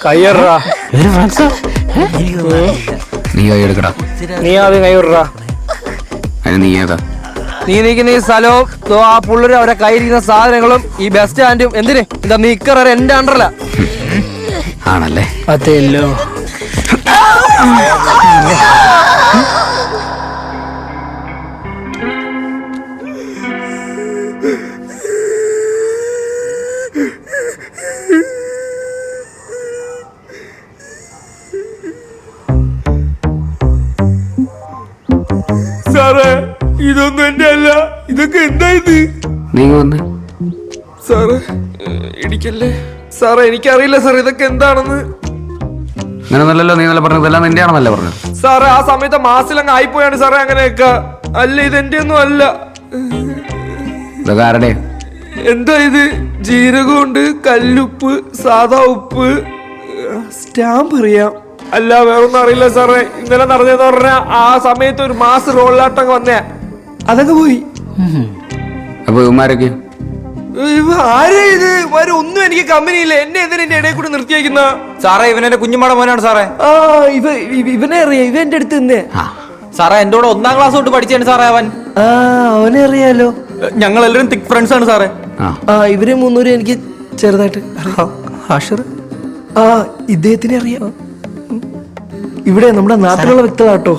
കയ്യറാ നീ കൈ എടുക്കടാ. നീ ആദ്യം കയ്യറാ. അതിന് നീ ഏതാ? നീ നിൽക്കുന്ന ഈ സ്ഥലവും ആ പുള്ളരും അവരെ കയ്യിരിക്കുന്ന സാധനങ്ങളും ഈ ബസ് സ്റ്റാൻഡും എന്തിന് എന്താ നിക്കറ എന്റെ അണ്ടറല്ല ആണല്ലേ? അതെല്ലോ. സാറേ ഇതൊന്നും എന്റെ അല്ല. ഇതൊക്കെ എന്താ ഇത്? നീ വന്ന് സാറേ ഇടിക്കല്ലേ സാറേ, എനിക്കറിയില്ല സാർ ഇതൊക്കെ എന്താണെന്ന്. അങ്ങനെ നല്ലല്ലോ നീ നല്ല പറഞ്ഞത്. എല്ലാം നിന്റെ ആണെന്നല്ലേ പറഞ്ഞത്? സാറേ ആ സമയത്ത് മാസിലങ്ങ് ആയിപ്പോയാണ് സാറേ അങ്ങനെയൊക്കെ. അല്ല ഇതെന്റെ ഒന്നും അല്ല. ഇതൊക്കെ ആരുടെ? എന്താ ഇത്? ജീരകമുണ്ട്, കല്ലുപ്പ്, സാധാ ഉപ്പ്, സ്റ്റാമ്പ് അറിയാം. അല്ല വേറൊന്നും അറിയില്ല സാറേ. ഇന്നലെ നടന്നതെന്ന് പറഞ്ഞാ ആ സമയത്ത് ഒരു മാസ് റോളിലാട്ടങ്ങ് വന്നേ, അതങ്ങ് പോയി. അപ്പൊ ഇവന്മാരൊക്കെ ആരാ ഇത്? ഒന്നും എനിക്ക് കമ്പനിയില്ല. എന്നെ എന്തിനാ എന്റെ ഇടയിൽ കൂടി നിർത്തിയേക്കുന്ന? സാറേ ഇവൻ എന്റെ കുഞ്ഞുമാടെ മോനാണ് സാറേ. ആ ഇവനെ അറിയാം. ഇവ എന്റെ അടുത്ത് നിന്നേ. സാറേ എന്റെ കൂടെ 1ാം ക്ലാസ് തൊട്ട് പഠിച്ചാണ് സാറേ അവൻ. ആ അവനെ അറിയാലോ. ഞങ്ങൾ എല്ലാവരും തിക് ഫ്രണ്ട്സ് ആണ് സാറേ. ആ ഇവരെ 3 എനിക്ക് ചെറുതായിട്ട് അറിയാം. ആ ഇദ്ദേഹത്തിനെ അറിയാം. ഇവിടെ നമ്മുടെ നാട്ടിലുള്ള വ്യക്തത കേട്ടോ.